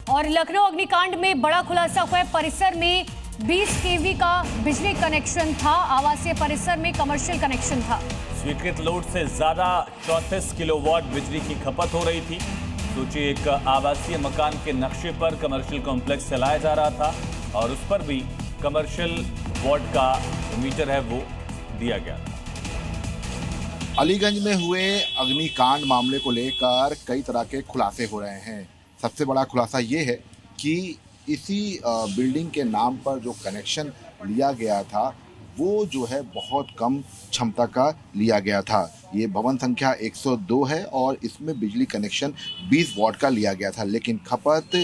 और लखनऊ अग्निकांड में बड़ा खुलासा हुआ है। परिसर में 20 केवी का बिजली कनेक्शन था, आवासीय परिसर में कमर्शियल कनेक्शन था। स्वीकृत लोड से ज्यादा 34 किलोवाट बिजली की खपत हो रही थी। सोचिए, एक आवासीय मकान के नक्शे पर कमर्शियल कॉम्प्लेक्स चलाया जा रहा था और उस पर भी कमर्शियल वाट का मीटर है वो दिया गया था। अलीगंज में हुए अग्निकांड मामले को लेकर कई तरह के खुलासे हो रहे हैं। सबसे बड़ा खुलासा ये है कि इसी बिल्डिंग के नाम पर जो कनेक्शन लिया गया था वो जो है बहुत कम क्षमता का लिया गया था। ये भवन संख्या 102 है और इसमें बिजली कनेक्शन 20 वाट का लिया गया था, लेकिन खपत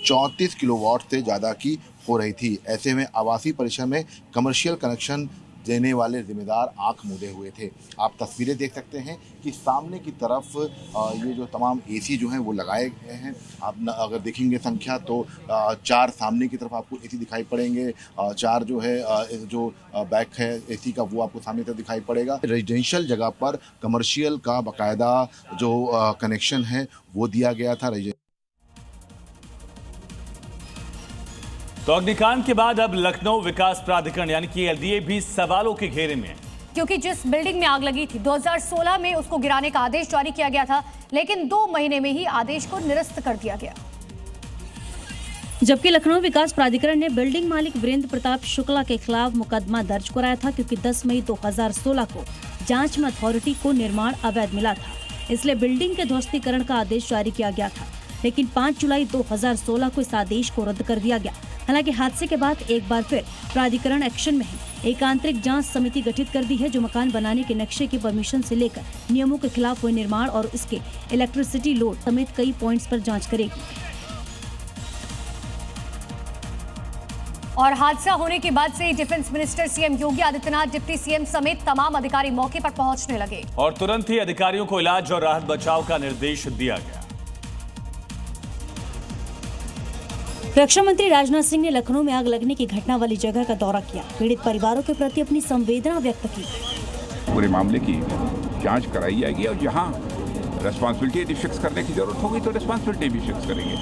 34 किलोवाट से ज़्यादा की हो रही थी। ऐसे में आवासीय परिसर में कमर्शियल कनेक्शन देने वाले जिम्मेदार आंख मूंदे हुए थे। आप तस्वीरें देख सकते हैं कि सामने की तरफ ये जो तमाम एसी जो हैं वो लगाए गए हैं। आप अगर देखेंगे संख्या तो 4 सामने की तरफ आपको एसी दिखाई पड़ेंगे, 4 जो है जो बैक है एसी का वो आपको सामने तरफ दिखाई पड़ेगा। रेजिडेंशियल जगह पर कमर्शियल का बाकायदा जो कनेक्शन है वो दिया गया था। तो अग्निकांड के बाद अब लखनऊ विकास प्राधिकरण यानी कि एलडीए भी सवालों के घेरे में है, क्योंकि जिस बिल्डिंग में आग लगी थी 2016 में उसको गिराने का आदेश जारी किया गया था, लेकिन 2 महीने में ही आदेश को निरस्त कर दिया गया। जबकि लखनऊ विकास प्राधिकरण ने बिल्डिंग मालिक वीरेंद्र प्रताप शुक्ला के खिलाफ मुकदमा दर्ज कराया था, क्योंकि 10 मई 2016 को जांच में अथॉरिटी को निर्माण अवैध मिला था, इसलिए बिल्डिंग के ध्वस्तीकरण का आदेश जारी किया गया था। लेकिन 5 जुलाई 2016 को इस आदेश को रद्द कर दिया गया। हालांकि हादसे के बाद एक बार फिर प्राधिकरण एक्शन में है। एक आंतरिक जांच समिति गठित कर दी है जो मकान बनाने के नक्शे की परमिशन से लेकर नियमों के खिलाफ हुए निर्माण और इसके इलेक्ट्रिसिटी लोड समेत कई पॉइंट्स पर जांच करेगी। और हादसा होने के बाद से defence minister CM Yogi Adityanath, deputy CM समेत तमाम अधिकारी मौके पर पहुंचने लगे और तुरंत ही अधिकारियों को इलाज और राहत बचाव का निर्देश दिया गया। रक्षा मंत्री राजनाथ सिंह ने लखनऊ में आग लगने की घटना वाली जगह का दौरा किया, पीड़ित परिवारों के प्रति अपनी संवेदना व्यक्त की। पूरे मामले की जांच कराई जाएगी और जहां रिस्पांसिबिलिटी फिक्स करने की जरूरत होगी तो रिस्पांसिबिलिटी भी फिक्स करेंगे।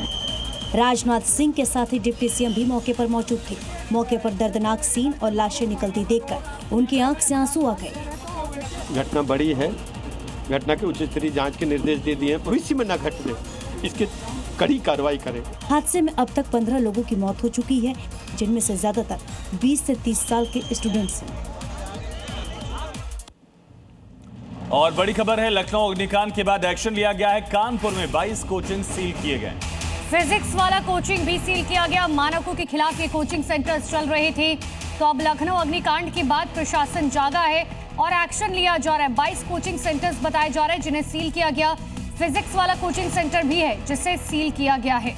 राजनाथ सिंह के साथ ही डिप्टी सीएम भी मौके पर मौजूद थे। मौके पर दर्दनाक सीन और लाशें निकलती देखकर उनकी आंख से आंसू आ गए। घटना बड़ी है, घटना के उच्च स्तरीय जांच के निर्देश दे दिए हैं, भविष्य में न घटने इसके कड़ी कार्रवाई करें। हादसे में अब तक 15 लोगों की मौत हो चुकी है, जिनमें से ज्यादातर 20 से 30 साल के स्टूडेंट्स हैं। और बड़ी खबर है, लखनऊ अग्निकांड के बाद एक्शन लिया गया है। कानपुर में 22 कोचिंग सील किए गए। फिजिक्स वाला कोचिंग भी सील किया गया। मानकों के खिलाफ ये कोचिंग सेंटर्स चल रहे थे, तो अब लखनऊ अग्निकांड के बाद प्रशासन जागा है और एक्शन लिया जा रहा है। 22 कोचिंग सेंटर्स बताए जा रहे हैं जिन्हें सील किया गया। फिजिक्स वाला कोचिंग सेंटर भी है जिसे सील किया गया है।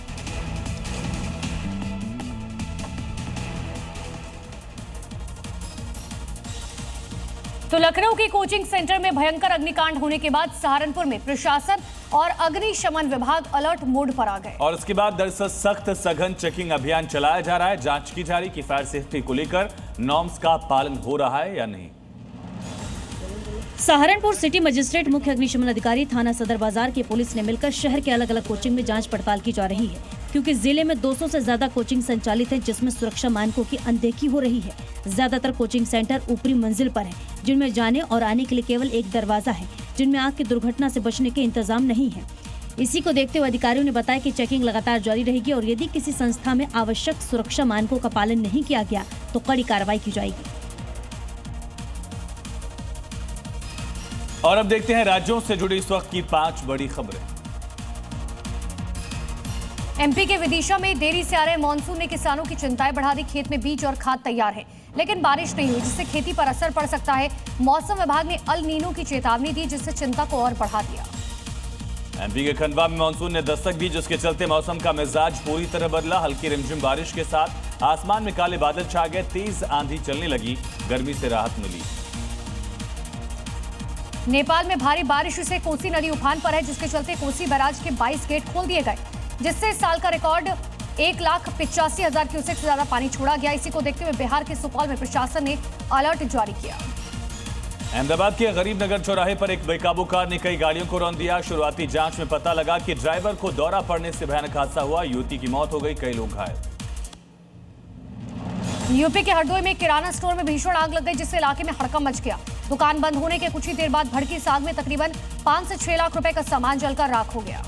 तो लखनऊ के कोचिंग सेंटर में भयंकर अग्निकांड होने के बाद सहारनपुर में प्रशासन और अग्निशमन विभाग अलर्ट मोड पर आ गए और उसके बाद दरअसल सख्त सघन चेकिंग अभियान चलाया जा रहा है। जांच की जा रही कि फायर सेफ्टी को लेकर नॉर्म्स का पालन हो रहा है या नहीं। सहारनपुर सिटी मजिस्ट्रेट, मुख्य अग्निशमन अधिकारी, थाना सदर बाजार की पुलिस ने मिलकर शहर के अलग अलग कोचिंग में जांच पड़ताल की जा रही है, क्योंकि जिले में 200 से ज्यादा कोचिंग संचालित है जिसमें सुरक्षा मानकों की अनदेखी हो रही है। ज्यादातर कोचिंग सेंटर ऊपरी मंजिल पर है, जिनमें जाने और आने के लिए केवल एक दरवाजा है, जिनमें आग की दुर्घटना से बचने के इंतजाम नहीं है। इसी को देखते हुए अधिकारियों ने बताया कि चेकिंग लगातार जारी रहेगी और यदि किसी संस्था में आवश्यक सुरक्षा मानकों का पालन नहीं किया गया तो कड़ी कार्रवाई की जाएगी। और अब देखते हैं राज्यों से जुड़ी इस वक्त की 5 बड़ी खबरें। एमपी के विदिशा में देरी से आ रहे मानसून ने किसानों की चिंताएं बढ़ा दी। खेत में बीज और खाद तैयार है, लेकिन बारिश नहीं हुई, जिससे खेती पर असर पड़ सकता है। मौसम विभाग ने अल नीनो की चेतावनी दी, जिससे चिंता को और बढ़ा दिया। एमपी के खंडवा में मानसून ने दस्तक दी, जिसके चलते मौसम का मिजाज पूरी तरह बदला। हल्की रिमझिम बारिश के साथ आसमान में काले बादल छा गए, तेज आंधी चलने लगी, गर्मी से राहत मिली। नेपाल में भारी बारिश से कोसी नदी उफान पर है, जिसके चलते कोसी बैराज के 22 गेट खोल दिए गए, जिससे इस साल का रिकॉर्ड 1,85,000 क्यूसेक से ज्यादा पानी छोड़ा गया। इसी को देखते हुए बिहार के सुपौल में प्रशासन ने अलर्ट जारी किया। अहमदाबाद के गरीब नगर चौराहे पर एक बेकाबू कार ने कई गाड़ियों को रौंद दिया। शुरुआती जांच में पता लगा कि ड्राइवर को दौरा पड़ने से भयानक हादसा हुआ। युवती की मौत हो गई, कई लोग घायल। यूपी के हरदोई में किराना स्टोर में भीषण आग लग गई, जिससे इलाके में हड़कंप मच गया। दुकान बंद होने के कुछ ही देर बाद भड़की इस आग में तकरीबन 5 से 6 लाख रुपए का सामान जलकर राख हो गया।